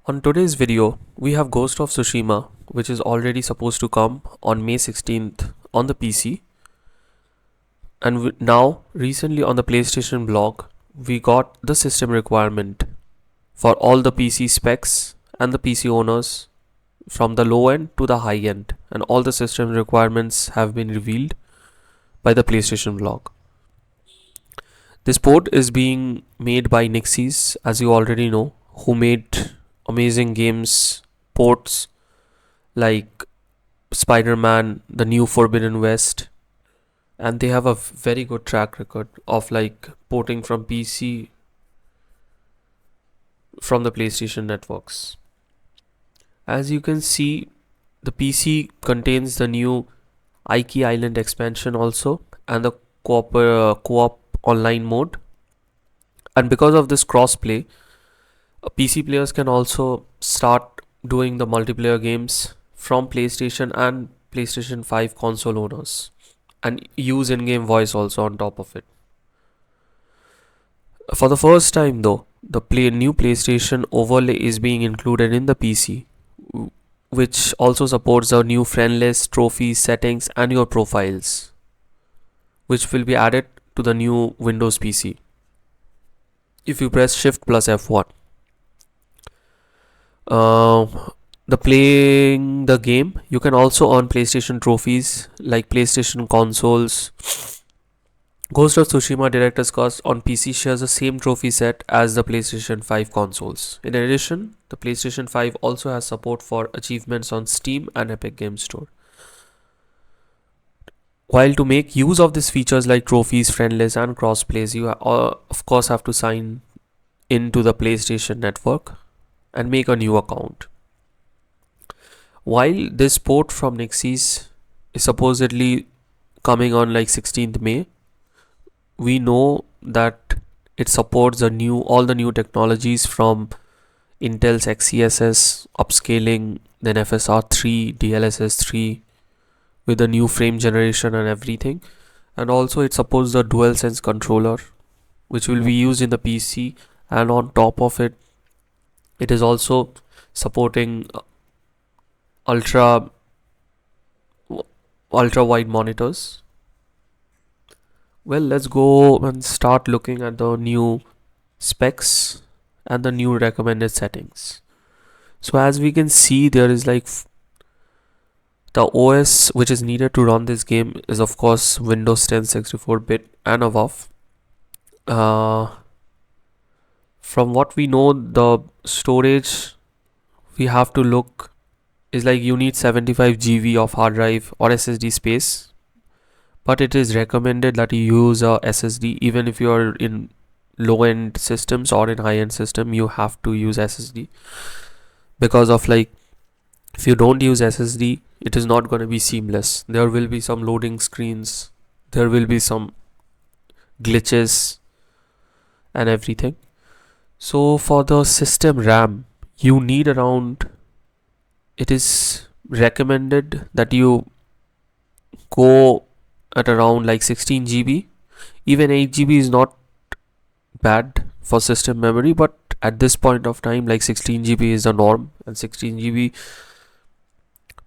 On today's video, we have Ghost of Tsushima, which is already supposed to come on May 16th on the PC. And now, recently on the PlayStation blog, we got the system requirement for all the PC specs and the PC owners from the low end to the high end. And all the system requirements have been revealed by the PlayStation blog. This port is being made by Nixxes, as you already know, who made amazing games ports like Spider-Man, the new Forbidden West, and they have a very good track record of like porting from PC from the PlayStation networks. As you can see, the PC contains the new Iki Island expansion also and the co-op online mode. And because of this crossplay, PC players can also start doing the multiplayer games from PlayStation and PlayStation 5 console owners and use in-game voice also on top of it. For the first time though, the new PlayStation overlay is being included in the PC, which also supports the new friend list, trophies, settings and your profiles, which will be added to the new Windows PC if you press Shift plus F1. The playing the game, you can also earn PlayStation trophies like PlayStation consoles. Ghost of Tsushima Director's Cut on PC shares the same trophy set as the PlayStation 5 consoles. In addition, the PlayStation 5 also has support for achievements on Steam and Epic Games Store. While to make use of these features like trophies, friend lists and crossplays, you of course have to sign into the PlayStation network and make a new account. While this port from Nixxes is supposedly coming on like 16th May, we know that it supports all the new technologies from Intel's XeSS, upscaling, then FSR3, DLSS3 with the new frame generation and everything. And also it supports the DualSense controller, which will be used in the PC, and on top of it, it is also supporting ultra wide monitors. Well, let's go and start looking at the new specs and the new recommended settings. So as we can see, there is like the OS which is needed to run this game is of course Windows 10 64-bit and above. From what we know, the storage we have to look is like you need 75 GB of hard drive or SSD space, but it is recommended that you use a SSD. Even if you are in low-end systems or in high-end system, you have to use SSD, because of like if you don't use SSD, it is not going to be seamless. There will be some loading screens, there will be some glitches and everything. So for the system RAM, you need around, it is recommended that you go at around like 16 GB. Even 8 GB is not bad for system memory, but at this point of time, like 16 GB is the norm, and 16 GB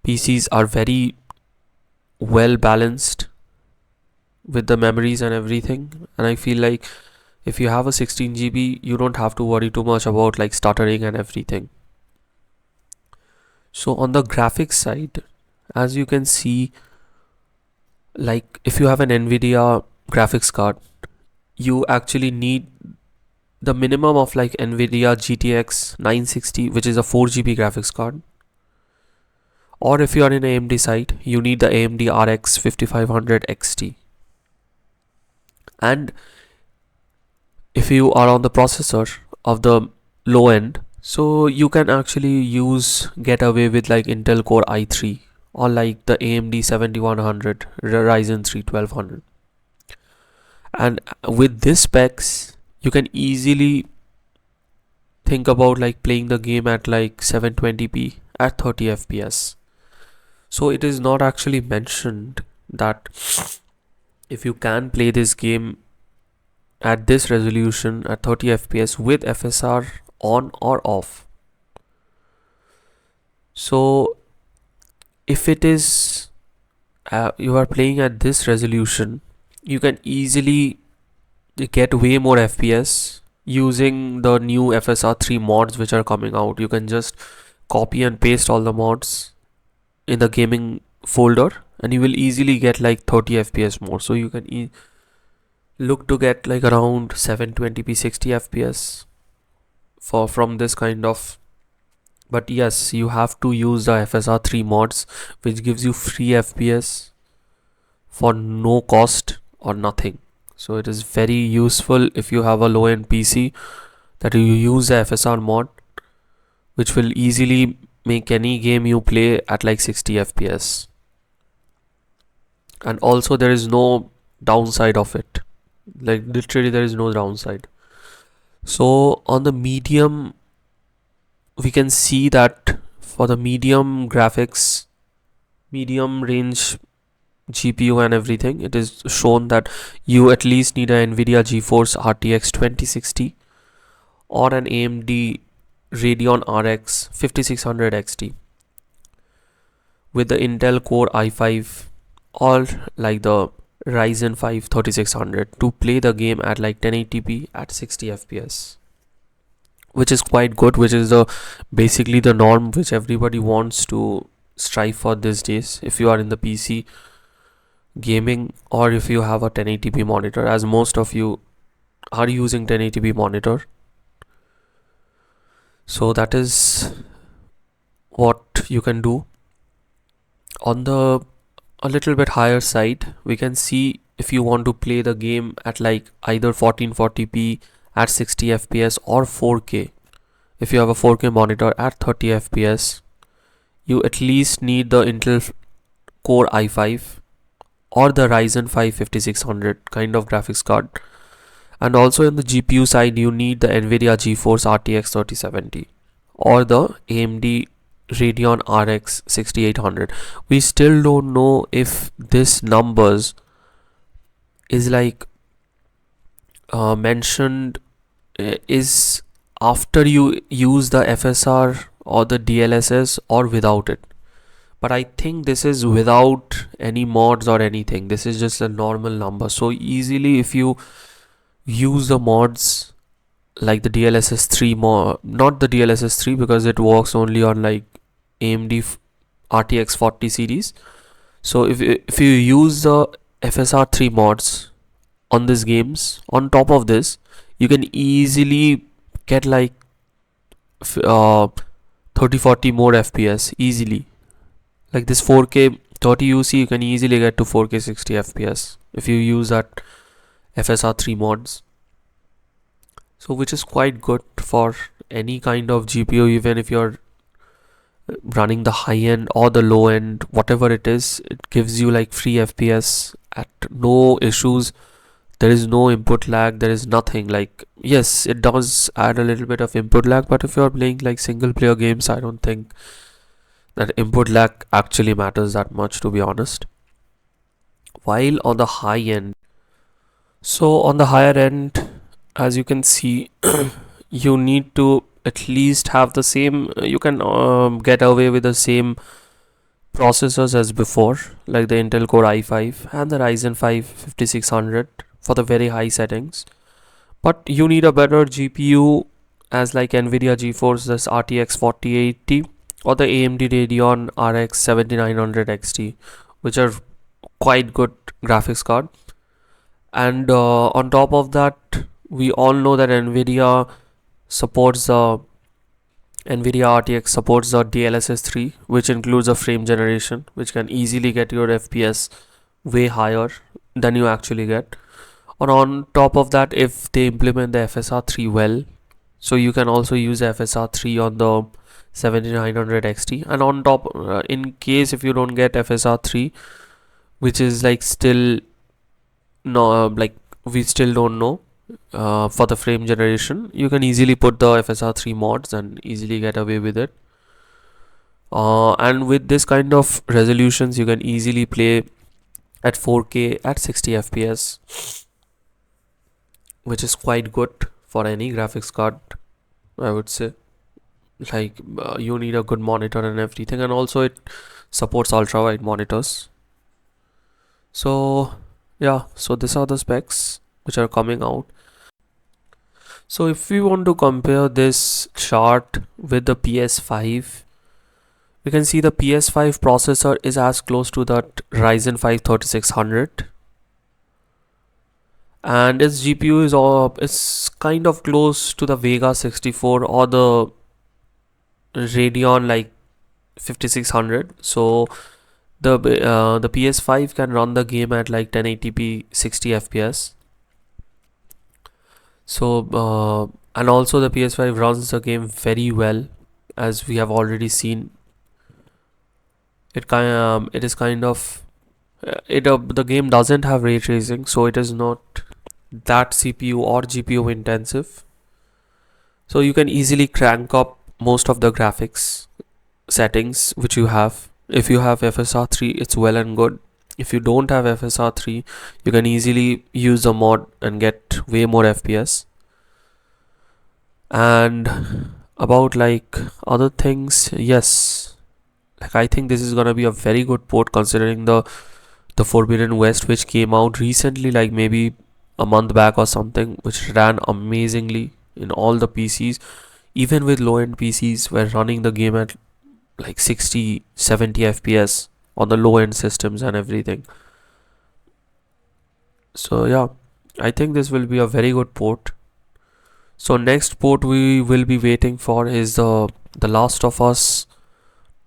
PCs are very well balanced with the memories and everything. And I feel like if you have a 16 GB, you don't have to worry too much about like stuttering and everything. So on the graphics side, as you can see, like if you have an NVIDIA graphics card, you actually need the minimum of like NVIDIA GTX 960, which is a 4 GB graphics card. Or if you are in AMD side, you need the AMD RX 5500 XT. And if you are on the processor of the low end, so you can actually get away with like Intel Core i3 or like the AMD 7100, Ryzen 3 1200. And with this specs, you can easily think about like playing the game at like 720p at 30 FPS. So it is not actually mentioned that if you can play this game at this resolution at 30 FPS with FSR on or off, So if it is you are playing at this resolution, you can easily get way more FPS using the new FSR3 mods which are coming out. You can just copy and paste all the mods in the gaming folder and you will easily get like 30 FPS more. So you can look to get like around 720p 60 FPS for from this kind of. But yes, you have to use the FSR3 mods which gives you free FPS for no cost or nothing. So it is very useful if you have a low end PC that you use the FSR mod, which will easily make any game you play at like 60 FPS. And also there is no downside of it. Like literally there is no downside. So on the medium, we can see that for the medium graphics, medium range GPU and everything, it is shown that you at least need a Nvidia GeForce RTX 2060 or an AMD Radeon RX 5600 XT with the Intel Core i5 or like the Ryzen 5 3600 to play the game at like 1080p at 60 FPS, which is quite good, which is the basically the norm which everybody wants to strive for these days if you are in the PC gaming or if you have a 1080p monitor, as most of you are using 1080p monitor. So that is what you can do. On the a little bit higher side, we can see if you want to play the game at like either 1440p at 60 fps or 4K. If you have a 4K monitor at 30 fps, you at least need the Intel Core i5 or the Ryzen 5 5600 kind of graphics card. And also in the GPU side, you need the Nvidia GeForce RTX 3070 or the AMD Radeon RX 6800. We still don't know if this numbers is like mentioned is after you use the FSR or the DLSS or without it. But I think this is without any mods or anything. This is just a normal number. So easily if you use the mods like the DLSS 3 mod, not the DLSS 3 because it works only on like AMD RTX 40 series. So if you use the FSR 3 mods on these games, on top of this, you can easily get like 30-40 more FPS easily. Like this 4K 30 UC, you can easily get to 4K 60 FPS if you use that FSR 3 mods. So which is quite good for any kind of GPU, even if you're running the high end or the low end, whatever it is, it gives you like free FPS at no issues. There is no input lag, there is nothing. Like yes, it does add a little bit of input lag, but if you're playing like single player games, I don't think that input lag actually matters that much, to be honest. While on the high end, so on the higher end, as you can see, you need to at least have the same, you can get away with the same processors as before, like the Intel Core i5 and the Ryzen 5 5600 for the very high settings. But you need a better GPU as like Nvidia GeForce this RTX 4080 or the AMD Radeon RX 7900 XT, which are quite good graphics card. And on top of that, we all know that supports the Nvidia RTX supports the DLSS 3, which includes a frame generation, which can easily get your FPS way higher than you actually get. And on top of that, if they implement the FSR 3 well, so you can also use FSR 3 on the 7900 XT. And on top, in case if you don't get FSR 3, which is like still no, like we still don't know for the frame generation, you can easily put the FSR 3 mods and easily get away with it. And with this kind of resolutions, you can easily play at 4K at 60 FPS, which is quite good for any graphics card, I would say. like you need a good monitor and everything, and also it supports ultra wide monitors. So yeah, so these are the specs which are coming out. So if we want to compare this chart with the PS5, we can see the PS5 processor is as close to that Ryzen 5 3600, and its GPU is all, it's kind of close to the Vega 64 or the Radeon like 5600. So the PS5 can run the game at like 1080p 60 FPS. So and also the PS5 runs the game very well, as we have already seen. It is kind of it the game doesn't have ray tracing, so it is not that CPU or GPU intensive. So you can easily crank up most of the graphics settings which you have. If you have FSR3, it's well and good. If you don't have FSR3, you can easily use the mod and get way more FPS. And about like other things, yes, like I think this is gonna be a very good port, considering the Forbidden West, which came out recently, like maybe a month back or something, which ran amazingly in all the PCs. Even with low end PCs were running the game at like 60 70 FPS on the low end systems and everything. So yeah, I think this will be a very good port. So next port we will be waiting for is the Last of Us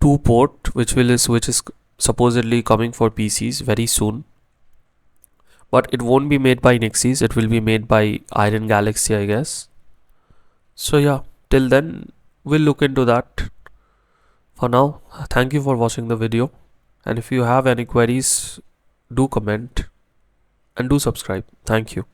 2 port, which is supposedly coming for PCs very soon. But it won't be made by Nixes, it will be made by Iron Galaxy, I guess. So yeah, till then we'll look into that. For now, thank you for watching the video, and if you have any queries, do comment and do subscribe. Thank you.